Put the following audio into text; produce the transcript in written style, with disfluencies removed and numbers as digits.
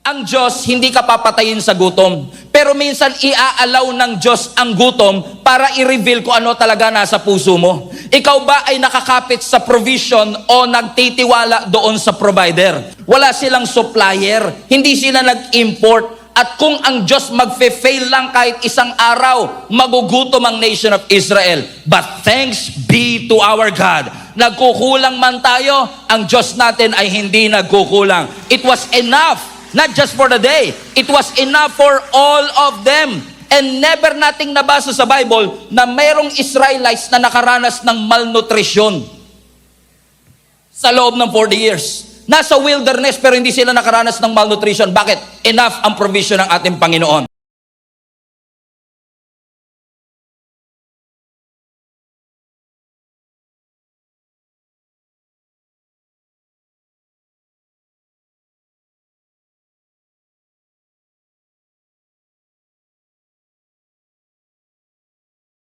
ang Diyos hindi ka papatayin sa gutom. Pero minsan iaalaw ng Diyos ang gutom para i-reveal kung ano talaga nasa puso mo. Ikaw ba ay nakakapit sa provision o nagtitiwala doon sa provider? Wala silang supplier, hindi sila nag-import. At kung ang Diyos magfe-fail lang kahit isang araw, magugutom ang nation of Israel. But thanks be to our God. Nagkukulang man tayo, ang Diyos natin ay hindi nagkukulang. It was enough. Not just for the day. It was enough for all of them. And never nating nabasa sa Bible na mayroong Israelites na nakaranas ng malnutrition sa loob ng 40 years. Nasa wilderness pero hindi sila nakaranas ng malnutrition. Bakit? Enough ang provision ng ating Panginoon.